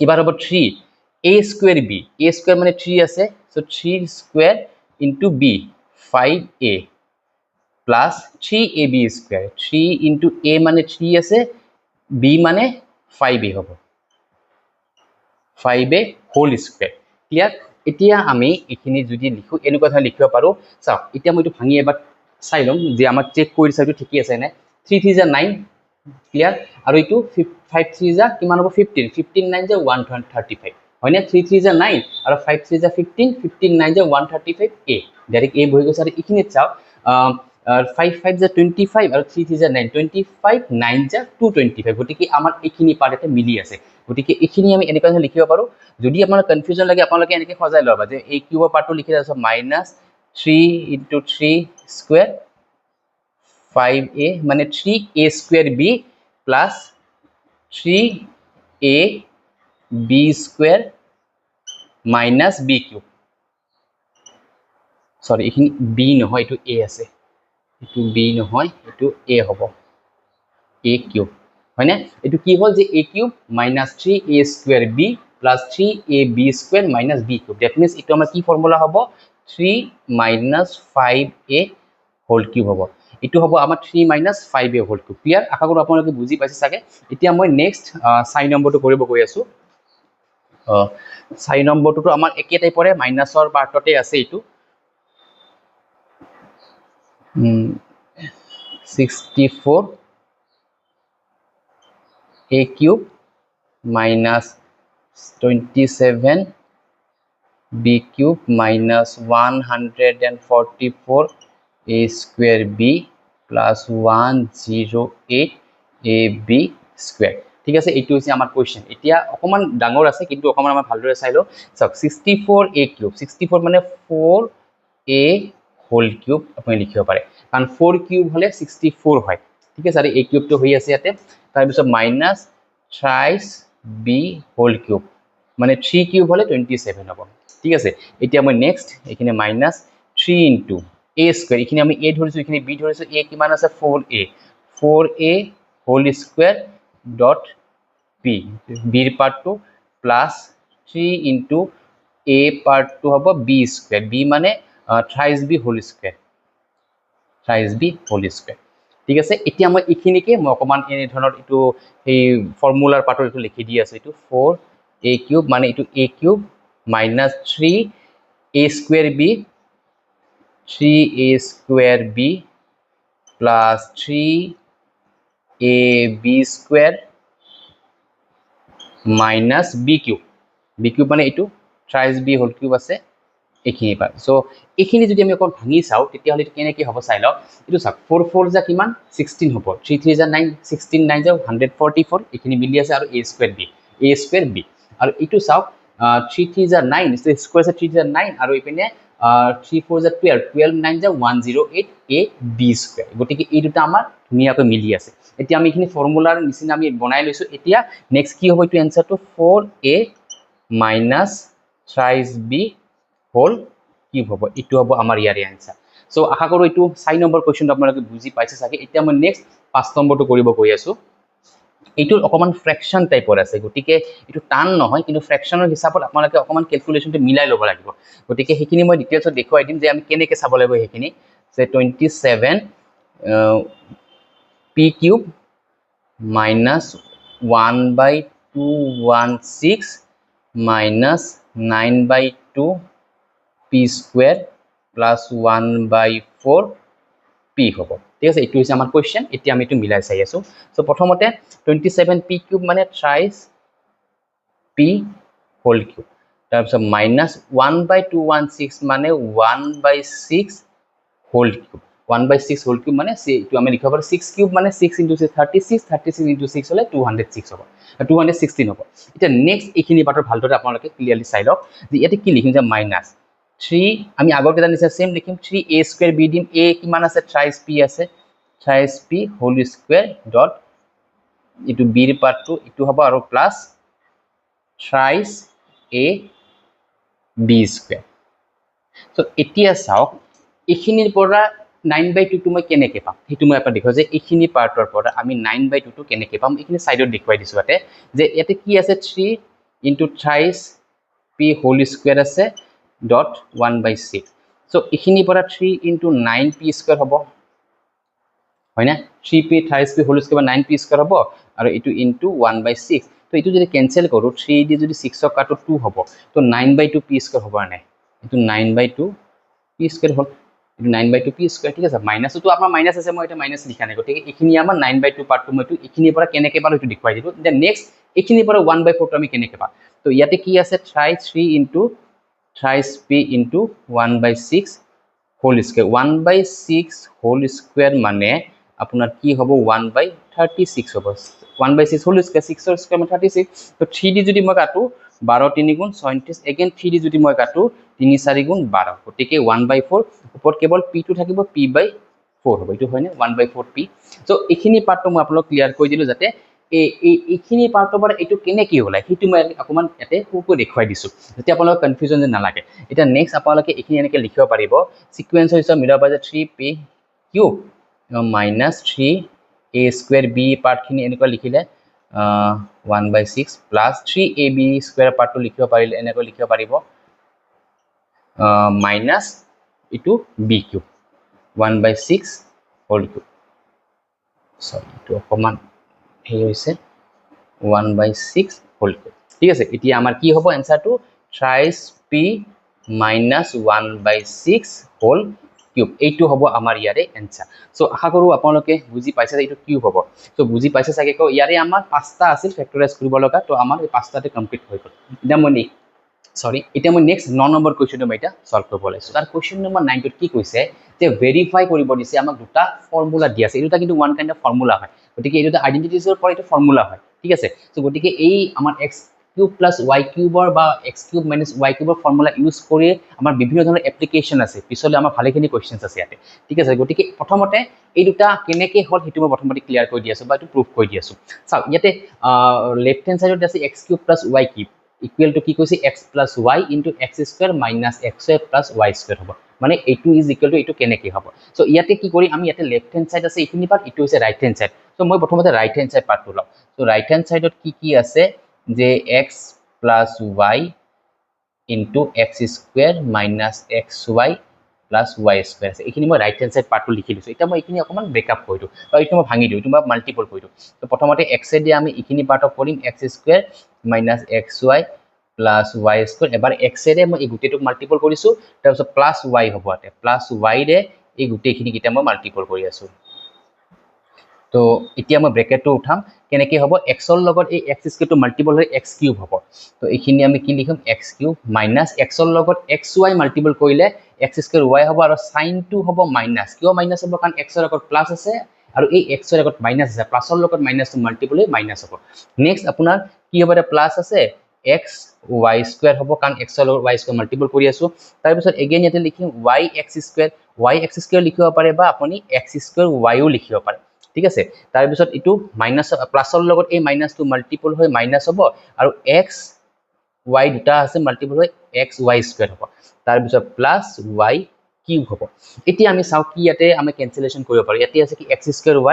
এবাৰ হ'ব 3 a square b a square মানে 3 আছে so 3 square into b 5a plus 3ab square 3 into a মানে 3 আছে b মানে 5a হ'ব 5a whole square ক্লিয়াৰ এতিয়া আমি এখিনি যদি লিখো এনেকুৱা ধৰণে লিখিব পাৰো চাও এতিয়া মই এটো ভাঙি এবাৰ চাই লম যে আমাৰ চেক কৰি চাইটো ঠিকই আছে না 3 3 9 ক্লিয়াৰ আৰু এটো 5 3 কিমান হ'ব 15 15 9 135 হয়নে 3 3 9 আৰু 5 3 15 15 9 135 a ডাইৰেক্ট a বহি গৈছে আৰু এখিনি চাও 5 5 25 আৰু 3 3 9 25 9 225 গটিকে আমাৰ এখিনি পাৰ্ট এটা মিলি আছে গটিকে এখিনি আমি এনেকৈ লিখিব পাৰো যদি আপোনাৰ কনফিউজন লাগে আপোনালোকে এনেকৈ সজাই লবা যে এই কিউবৰ পাৰ্টটো লিখি আছে -3 into 3 square 5a মানে 3a square b plus 3a b square minus b cube sorry এখিনি b নহয় এটো a আছে এটো b নহয় এটো a হ'ব a cube হয়নে এটো কি হল যে a cube minus 3a square b plus 3ab square minus b cube that means এটো আমাৰ কি ফৰ্মুলা হ'ব 3 minus 5a whole cube হ'ব এটো হ'ব আমাৰ 3 minus 5a whole cube clear আশা কৰো আপোনালোকে বুজি পাইছে সাগে এতিয়া মই নেক্সট 6 নম্বৰটো কৰিব গৈ আছো 6 নম্বৰটো আমাৰ একে টাইপৰে মাইনাসৰ পাৰ্টতে আছে এটো 64 a cube minus 27 b cube minus 144 a square b plus 108 a b square ঠিক আছে এইটো হৈছে আমাৰ কোৱেশ্চন এতিয়া অকমান ডাঙৰ আছে কিন্তু অকমান আমাৰ ভালদৰে চাই লো সক 64 a cube 64 মানে 4 a whole cube আপুনি লিখিব পাৰে কাৰণ 4 কিউব হলে 64 হয় ঠিক আছে আৰু a কিউব তো হৈ আছে ইয়াতে তাৰ পিছত মাইনাস 30 b whole cube মানে 3 কিউব হলে 27 হ'ব ঠিক আছে এতিয়া মই নেক্সট এখানে মাইনাস 3 into a square এখানে আমি a ধৰিছো এখানে b ধৰিছো a কিমান আছে 4a whole square dot b b ৰ পাৰ্টটো প্লাস 3 into a পাৰ্টটো হ'ব b square b মানে 30b whole square 30b whole square ঠিক আছে এতিয়া মই এখিনিকে মই অকমান এনে ধৰণৰ এটো এই ফৰ্মুলাৰ পাৰ্টৰ এটো লিখি দি আছে এটো 4a cube মানে এটো a cube minus 3a square b 3a square b plus 3ab square minus b cube মানে এটো 30b whole cube আছে এখিনি পাৰ সো এখিনি যদি আমি অকন ভাঙি চাও তেতিয়া হলে কেনে কি হ'ব চাই লও এটো চাওক 4 4 যা কিমান 16 হ'ব 3 3 যা 9 16 9 যা 144 এখিনি মিলি আছে আৰু a square b আৰু এটো চাওক 3 3 যা 9 so square আছে 3 যা 9 আৰু ইপিনে 3 4 যা 12 12 9 যা 108 a b square গটিকে এই দুটা আমাৰ ধুনিয়াকৈ মিলি আছে এতিয়া আমি এখিনি ফৰ্মুলাৰ নিচিনা আমি বনাই লৈছো এতিয়া নেক্সট কি হ'ব এটো আনসাৰটো 4a minus 30b whole cube হ'ব ইটো হ'ব আমাৰ ইয়াৰে আনসাৰ সো আশা কৰো ইটো 6 নম্বৰ কোৱেশ্চনটো আপোনালোকে বুজি পাইছে সাগে এতিয়া মই নেক্সট 5 নম্বৰটো কৰিব গৈ আছো এইটো অকমান ফ্ৰেকশন টাইপৰ আছে গটিকে ইটো টান নহয় কিন্তু ফ্ৰেকশনৰ হিচাপত আপোনালোকে অকমান ক্যালকুলেশনটো মিলাই ল'ব লাগিব গটিকে হেখিনি মই ডিটেইলছত দেখুৱাই দিম যে আমি কেনেকৈ চাব লাগিব হেখিনি যে 27 p cube minus 1/216 minus 9/2 p square plus 1/4 p হ'ব ঠিক আছে এটো হৈছে আমাৰ কোৱেশ্চন এতিয়া আমি এটো মিলাই চাই আছো সো প্ৰথমতে 27 p cube মানে 30 p whole cube তাৰ পিছত minus 1/216 মানে 1/6 whole cube 1/6 হোল কিউব মানে এইটো আমি লিখিব পাৰো 6 কিউব মানে 6 * 6 36 36 * 6 হলে 206 হ'ব 216 হ'ব এটা নেক্সট এইখিনি পাৰ্টৰ ভালদৰে আপোনালোকে ক্লিয়াৰলি চাই লওক যে ইয়াতে কি লিখিম যে মাইনাস 3 আমি আগৰ কেইটা নিচিনা সেম লিখিম 3a² b দিম a কিমান আছে thrice p আছে thrice p whole square dot ইটো b ৰ পাৰ্টটো ইটো হ'ব আৰু plus thrice a b square so এতিয়া চাওক এইখিনিৰ পৰা 9/2 টো মই কেনেকৈ পাম সেইটো মই আপোনাক দেখুৱাও যে এইখিনি পাৰ্টৰ পৰা আমি 9/2 টো কেনেকৈ পাম এইখিনি সাইডত দেখুৱাই দিছো যে ইয়াতে কি আছে 3 * thrice p হোল স্কয়াৰ আছে ডট 1/6 সো এইখিনি পৰা 3 * 9p স্কয়াৰ হ'ব হয় না 3p thrice p whole square 9p square হ'ব আৰু এটো ইনটু 1/6 তো এটো যদি ক্যান্সেল কৰো 3 দি যদি 6 ক কাটো 2 হ'ব তো 9/2 p স্কয়াৰ হ'ব না এটো 9/2 p স্কয়াৰ হ'ল এটো 9/2 p স্কয়াৰ ঠিক আছে মাইনাস তো আপোনাৰ মাইনাস আছে মই এটা মাইনাস লিখা নাই গতিকে এইখিনি আমাৰ 9/2 পাৰ্টটো মই এইখিনিৰ পৰা কেনেকৈ পালো এটো দেখুৱাই দিলো দেন নেক্সট এইখিনিৰ পৰা 1/4 টো আমি কেনেকৈ পাম তো ইয়াতে কি আছে thrice 3 * thrice p * 1/6 whole square 1/6 whole square মানে আপোনাৰ কি হ'ব 1/36 হ'ব 1/6 হোল স্কয়াৰ 6 ৰ স্কয়াৰ মানে 36 তো 3 দি যদি মই কাটো 12 3 গুণ 36 এগেইন 3 দি যদি মই কাটো 3 4 গুণ 12 গতিকে 1/4 ওপৰত কেৱল p টো থাকিব p/4 হ'ব এটো হয়নে 1/4 p সো এইখিনি পাৰ্টটো মই আপোনাক ক্লিয়াৰ কৰি দিলো যাতে এইখিনি পাৰ্টৰ পৰা এটো কেনেকৈ ওলাই সেইটো মই অকমান ইয়াতে খুবকৈ দেখুৱাই দিছো যাতে আপোনালোকৰ কনফিউজন যে নালাগে এটা নেক্সট আপোনালোকে এইখিনি এনেকৈ লিখিব পাৰিব সিকোয়েন্স হৈছে মিলাব যে 3p cube minus 3a² b part খিনি এনেকৈ লিখিলে 1/6 plus 3ab স্কয়াৰ পাৰ্টটো লিখিব পাৰিলে এনেকৈ লিখিব পাৰিব minus ইটো b কিউব 1/6 হোল কিউব সৰি ইটো অকমান এই হৈছে 1/6 হোল কিউব ঠিক আছে এতিয়া আমাৰ কি হ'ব এনসাৰটো thrice p minus 1/6 whole cube এইটো হ'ব আমাৰ ইয়াৰে এনসাৰ সো আশা কৰো আপোনালোকে বুজি পাইছে যে এইটো কিউব হ'ব সো বুজি পাইছে চাগে কো ইয়াৰে আমাৰ পাঁচটা আছিল ফেক্টৰাইজ কৰিব লগা তো আমাৰ এই পাঁচটাতে কমপ্লিট হৈ গ'ল এতিয়া মই নেক্সট 9 নম্বৰ কোৱেশ্চনটো মই এটা সলভ কৰিব লাইছো তাৰ কোৱেশ্চন নম্বৰ 9 টোত কি কৈছে যে ভেৰিফাই কৰিব দিছে আমাক দুটা ফৰ্মুলা দি আছে এটা কিন্তু ওয়ান কাইন্ড অফ ফৰ্মুলা হয় গতিকে এইটো আইডেন্টিটিজৰ পৰা এটা ফৰ্মুলা হয় ঠিক আছে সো গতিকে এই আমাৰ x কিউব প্লাস y কিউবৰ বা x কিউব মাইনাস y কিউবৰ ফৰ্মুলা ইউজ কৰি আমাৰ বিভিন্ন ধৰণৰ এপ্লিকেশন আছে পিছলৈ আমাৰ ভালেখিনি কোৱেশ্চনছ আছে ইয়াতে ঠিক আছে গতিকে প্ৰথমতে এই দুটা কেনেকৈ হল হেতু মই প্ৰথমতে ক্লিয়াৰ কৰি দি আছো বা এটো প্ৰুফ কৰি দি আছো চাও ইয়াতে লেফট হ্যান্ড সাইডত আছে x cube plus y cube equal to কি কৈছে x plus y into x² minus xy plus y² হ'ব মানে এইটো ইজ ইকুয়াল টু এইটো কেনেকৈ হ'ব সো ইয়াতে কি কৰি আমি ইয়াতে লেফট হ্যান্ড সাইড আছে এইখিনি পাৰ্ট ইটো হৈছে ৰাইট হ্যান্ড সাইড সো মই প্ৰথমতে ৰাইট হ্যান্ড সাইড পাৰ্টটো লম সো ৰাইট হ্যান্ড সাইডত কি আছে যে x plus y into x² minus xy plus y² আছে এইখিনি মই ৰাইট হ্যান্ড সাইড পাৰ্টটো লিখি দিছো এটা মই এইখিনি অকমান ব্ৰেকআপ কৰি দিও বা এইটো মই ভাঙি দিও এইটো মই মাল্টিপল কৰি দিও তো প্ৰথমতে x এ দি আমি এইখিনি পাৰ্টক কৰিম x² minus xy plus y² এবাৰ x এৰে মই এই গুটেটোক মাল্টিপল কৰিছো তাৰ পিছত প্লাস y হ'ব আতে প্লাস y ৰে এই গুটেখিনি কিটা মই মাল্টিপল কৰি আছো তো এতিয়া মই ব্ৰেকেটটো উঠাম কেনেকৈ হ'ব x ৰ লগত এই x² টো মাল্টিপল হৈ x কিউব হ'ব তো এইখিনি আমি কি লিখিম x কিউব মাইনাস x ৰ লগত xy মাল্টিপল কৰিলে x² y হ'ব আৰু sin টো হ'ব মাইনাস কিয় মাইনাস হ'ব কাৰণ x ৰ লগত প্লাস আছে আৰু এই x ৰ লগত মাইনাস আছে প্লাসৰ লগত মাইনাসটো মাল্টিপল হৈ মাইনাস হ'ব নেক্সট আপোনাৰ কি হ'ব এটা প্লাস আছে x y² হ'ব কাৰণ x ৰ লগত y² মাল্টিপল কৰি আছো তাৰ পিছত এগেইন ইয়াতে লিখিম y x² লিখিব পাৰে বা আপুনি x² y ও লিখিব পাৰে ঠিক আছে তাৰ পিছত ইটো মাইনাস প্লাসৰ লগত এই মাইনাসটো মাল্টিপল হৈ মাইনাস হ'ব আৰু x y দুটা আছে মাল্টিপল হৈ xy² হ'ব তাৰ পিছত প্লাস y কিউব হ'ব এতিয়া আমি চাও কি ইয়াতে আমি ক্যান্সেলেশন কৰিব পাৰো ইয়াতে আছে কি x²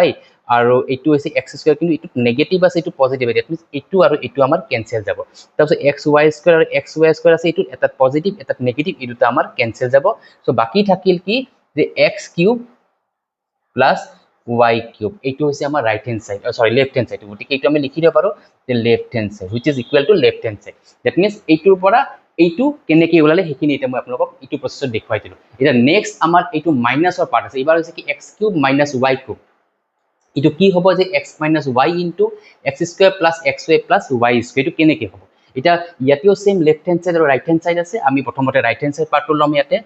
y আৰু এইটো হৈছে x² কিন্তু এইটো নেগেটিভ আছে এইটো পজিটিভ দ্যাট মিন্স এইটো আৰু এইটো আমাৰ ক্যান্সেল যাব তাৰপিছত xy² আৰু xy² আছে এইটো এটা পজিটিভ এটা নেগেটিভ এই দুটা আমাৰ ক্যান্সেল যাব সো বাকি থাকিল কি যে x cube plus y cube এইটো হৈছে আমাৰ ৰাইট হ্যান্ড সাইড সৰি লেফট হ্যান্ড সাইড গতিকে এইটো আমি লিখি দিব পাৰো যে left hand side which is equal to left hand side that means এইটোৰ পৰা এইটো কেনেকৈ ওলালে হেখিনি এটা মই আপোনালোকক এইটো প্ৰসেছত দেখুৱাই দিলো এটা নেক্সট আমাৰ এইটো মাইনাসৰ পাৰ্ট আছে এবাৰ হৈছে কি x cube minus y cube ইটো কি হ'ব যে x minus y into x² plus xy plus y² এটো কেনেকৈ হ'ব এটা ইয়াতেও সেম লেফট হ্যান্ড সাইড আৰু ৰাইট হ্যান্ড সাইড আছে আমি প্ৰথমতে ৰাইট হ্যান্ড সাইড পাৰ্টটো লম ইয়াতে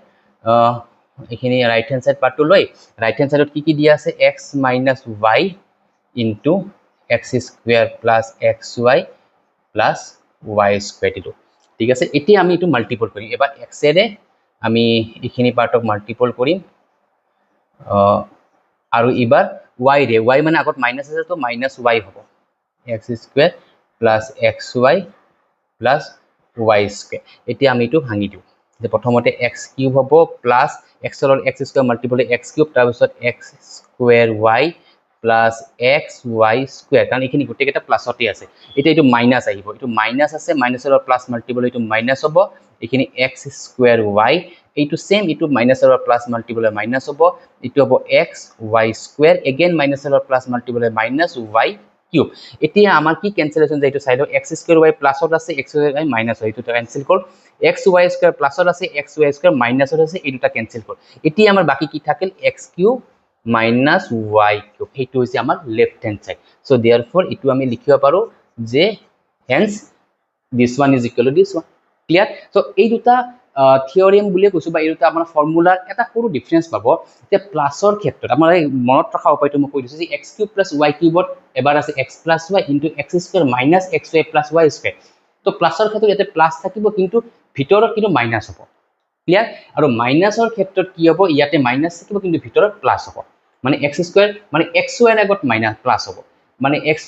এইখিনি ৰাইট হ্যান্ড সাইড পাৰ্টটো লৈ ৰাইট হ্যান্ড সাইডত কি দিয়া আছে x - y into x square plus xy plus y square দিলো ঠিক আছে এতিয়া আমি এটো মাল্টিপল কৰিম এবাৰ x এৰে আমি এইখিনি পাৰ্টক মাল্টিপল কৰিম আৰু এবাৰ y ৰে y মানে আগত মাইনাস আছে তো মাইনাস y হ'ব x square plus xy plus y square এতিয়া আমি এটো ভাঙি দিও যে প্ৰথমতে x কিউব হ'ব প্লাস x ৰ x square multiple x cube তাৰ পিছত x square y plus xy square কাৰণ এইখিনি গোটেইটা প্লাসতে আছে এটা এটো মাইনাস আহিব এটো মাইনাস আছে মাইনাসৰ প্লাস মাল্টিপল এটো মাইনাস হ'ব এইখিনি x স্কয়াৰ y এইটো সেম এটো মাইনাসৰ প্লাস মাল্টিপল মাইনাস হ'ব এটো হ'ব x y স্কয়ার এগেইন মাইনাসৰ plus multiple minus y cube এতিয়া আমাৰ কি ক্যান্সেলেশন যায় এটো সাইডত x স্কয়াৰ y প্লাসত আছে x y মাইনাস হয় এটো ক্যান্সেল কৰ x y স্কয়াৰ প্লাসত আছে x y স্কয়াৰ মাইনাসত আছে এই দুটা ক্যান্সেল কৰ এতিয়া আমাৰ বাকি কি থাকিল x cube minus y cube হেতু হৈছে আমাৰ left hand side so therefore ইটো আমি লিখিব পাৰো যে hence this one is equal to this one clear so এই দুটা থিওরেম বুলি কৈছো বা এই দুটা আমাৰ ফৰ্মুলাৰ এটা সৰু ডিফাৰেন্স পাব যে প্লাসৰ ক্ষেত্ৰত আমাৰ মনত ৰখা উপায়টো মই কৈ দিছো যে x কিউব প্লাস y কিউবত এবাৰ আছে x plus y into x square minus xy plus y square তো প্লাসৰ ক্ষেত্ৰত ইয়াতে প্লাস থাকিব কিন্তু ভিতৰত কিন্তু মাইনাস হ'ব ক্লিয়াৰ আৰু মাইনাসৰ ক্ষেত্ৰত কি হ'ব ইয়াতে মাইনাস থাকিব কিন্তু ভিতৰত প্লাস হ'ব মানে x স্কয়াৰ মানে xy এৰ আগত মাইনাস প্লাস হ'ব মানে x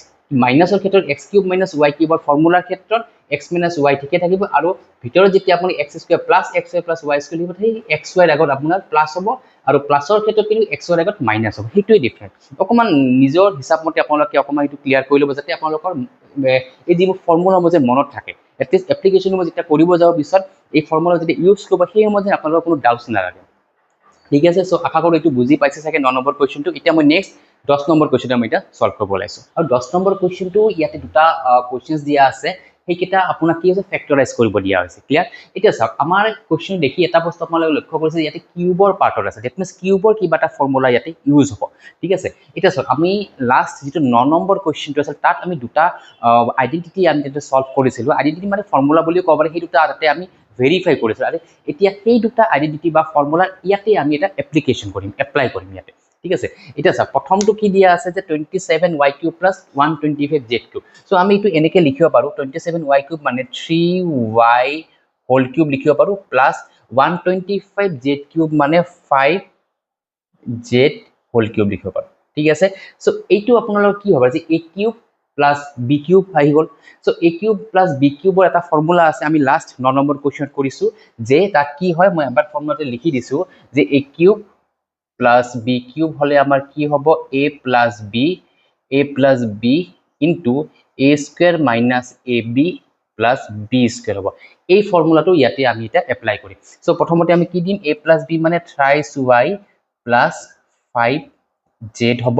মাইনাসৰ ক্ষেত্ৰত x কিউব মাইনাস y কিউবৰ ফৰ্মুলাৰ ক্ষেত্ৰত x মাইনাস y ঠিকে থাকিব আৰু ভিতৰত যেতিয়া আপুনি x square plus xy plus y square লিখিব সেই xy এৰ আগত আপোনাৰ প্লাস হ'ব আৰু প্লাসৰ ক্ষেত্ৰত কিন্তু xy এৰ আগত মাইনাস হ'ব হেতুই ডিফাৰেন্ট অকমান নিজৰ হিসাব মতে আপোনালোকে অকমান এটো ক্লিয়াৰ কৰি ল'ব যাতে আপোনালোকৰ এই যিবোৰ ফৰ্মুলা মতে মনত থাকে এটলিষ্ট এপ্লিকেশন মই যেতিয়া কৰিব যাও পিছত এই ফৰ্মুলা যদি ইউজ কৰিব সেই মতে আপোনালোকৰ কোনো ডাউটস নালাগে ঠিক আছে সো আশা কৰো এটো বুজি পাইছে সাকে 9 নম্বৰ কোৱেশ্চনটো এতিয়া মই নেক্সট 10 নম্বৰ কোৱেশ্চনটো আমি এটা সলভ কৰিব লাইছো আৰু 10 নম্বৰ কোৱেশ্চনটো ইয়াতে দুটা কোৱেশ্চনস দিয়া আছে সেইকেইটা আপোনাক কি আছে ফ্যাক্টৰাইজ কৰিব দিয়া হৈছে ক্লিয়াৰ এতিয়া চাওক আমাৰ কোৱেশ্চন দেখি এটা বস্তু আপোনালোকে লক্ষ্য কৰিছে ইয়াতে কিউবৰ পাৰ্টৰ আছে দ্যাট মিন্স কিউবৰ কিবাটা ফৰ্মুলা ইয়াতে ইউজ হ'ব ঠিক আছে এতিয়া চাওক আমি লাষ্ট যেটো 9 নম্বৰ কোৱেশ্চনটো আছে তাত আমি দুটা আইডেন্টিটি আমি যেটো সলভ কৰিছিলো আইডেন্টিটি মানে ফৰ্মুলা বুলি ক'ব পাৰি সেই দুটা তাতে আমি ভেৰিফাই কৰিছো আৰু এতিয়া সেই দুটা আইডেন্টিটি বা ফৰ্মুলা ইয়াতে আমি এটা এপ্লিকেশন কৰিম এপ্লাই কৰিম ইয়াতে ঠিক আছে এটা চাওক প্ৰথমটো কি দিয়া আছে যে 27y³ + 125z³ সো আমি এটো এনেকে লিখিব পাৰো 27y³ মানে 3y³ লিখিব পাৰো প্লাস 125z³ মানে 5z³ লিখিব পাৰো ঠিক আছে সো এইটো আপোনালোকৰ কি হ'ব যে a³ প্লাস b³ আহি গল সো a³ প্লাস b³ ৰ এটা ফৰ্মুলা আছে আমি লাষ্ট 9 নম্বৰ কোৱেশ্চন কৰিছো যে তাত কি হয় মই এবাৰ ফৰ্মুলাতে লিখি দিছো যে a³ প্লাস b³ হলে আমাৰ কি হ'ব a plus b into a square minus ab plus b square হ'ব এই ফৰ্মুলাটো ইয়াতে আমি এটা এপ্লাই কৰিম সো প্ৰথমতে আমি কি দিম a প্লাস b মানে thrice y প্লাস 5z হ'ব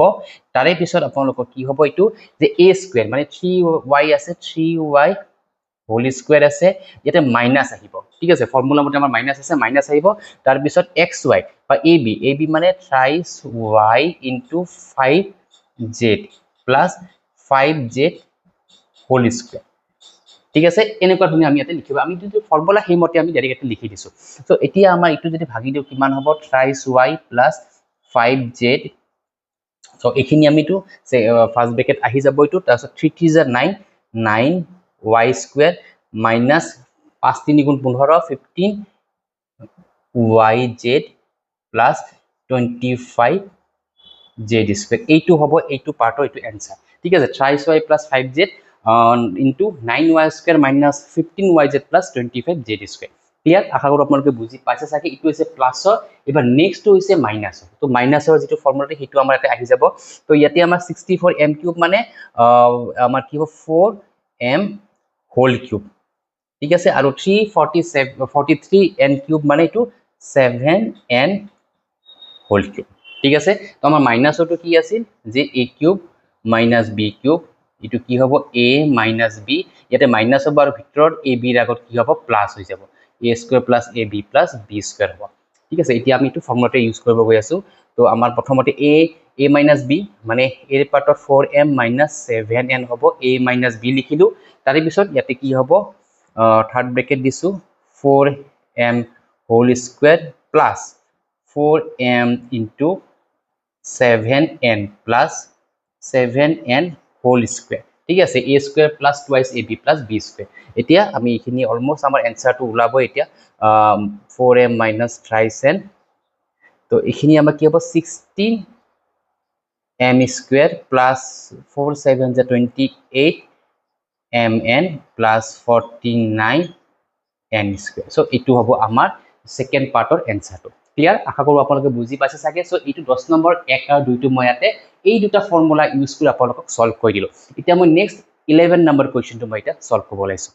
তাৰে পিছত আপোনালোকৰ কি হ'ব এটো যে a স্কয়ার মানে 3y আছে 3y হোল স্কয়ার আছে ইয়াতে মাইনাস আহিব ঠিক আছে ফৰ্মুলা মতে আমাৰ মাইনাস আছে মাইনাস আহিব তাৰ পিছত xy বা ab মানে thrice y into 5z plus 5z whole square ঠিক আছে এনেকুৱা ধৰণে আমি ইয়াতে লিখিব আমি যদি ফৰ্মুলা সেই মতে আমি ডাইৰেক্টলি লিখি দিছো সো এতিয়া আমাৰ ইটো যদি ভাগি দিও কিমান হ'ব thrice y plus 5z so এইখিনি আমি তো ফার্স্ট ব্র্যাকেট আহি যাব এটো তাৰপিছত 3 3 is 9 9y স্কয়ার minus 5 3 গুণ 15 15 yz plus 25 z স্কয়ার এইটো হ'ব এইটো পাৰ্টৰ এইটো आंसर ঠিক আছে thrice y plus 5z into 9y square minus 15yz plus 25z square clear আশা কৰো আপোনালোকে বুজি পাইছে সাকে ইটো হৈছে প্লাসৰ এবাৰ নেক্সট হৈছে মাইনাস তো মাইনাসৰ যেটো ফৰ্মুলাটো হেতু আমাৰ এটা আহি যাব তো ইয়াতে আমাৰ 64m³ মানে আমাৰ কি হ'ব 4m হোল কিউব ঠিক আছে আৰু 343n³ মানে এটো 7n হোল কিউব ঠিক আছে তো আমাৰ মাইনাসটো কি আছিল যে a³ minus b³ ইটো কি হ'ব a minus b ইয়াতে মাইনাস হ'ব আৰু ভিতৰত ab ৰ আগত কি হ'ব প্লাস হৈ যাব a square plus ab plus b square হ'ব ঠিক আছে এতিয়া আমি এটো ফৰ্মুলাতে ইউজ কৰিব গৈ আছো তো আমাৰ প্ৰথমতে a minus b মানে a ৰ পাৰ্টত 4m minus 7n হ'ব a minus b লিখিলো তাৰে পিছত ইয়াতে কি হ'ব থাৰ্ড ব্ৰ্যাকেট দিছো 4m whole square plus 4m into 7n plus 7n whole square ঠিক আছে a square plus twice ab plus b square এতিয়া আমি এখিনি অলমোস্ট আমাৰ এনসাৰটো উলাব এতিয়া 4m minus thrice n তো এখিনি আমাৰ কি হ'ব 16 m square plus 4 7 28 mn plus 49 n square so এটো হ'ব আমাৰ সেকেন্ড পাৰ্টৰ এনসাৰটো ক্লিয়াৰ আশা কৰো আপোনালোকে বুজি পাইছে সাগে সো এটো 10 নম্বৰ 1 আৰু 2 টো মই ইয়াতে এই দুটা ফৰ্মুলা ইউজ কৰি আপোনালোকক সলভ কৰি দিলো এতিয়া মই নেক্সট 11 নম্বৰ কোৱেশ্চনটো মই এটা সলভ কৰিব লাইছো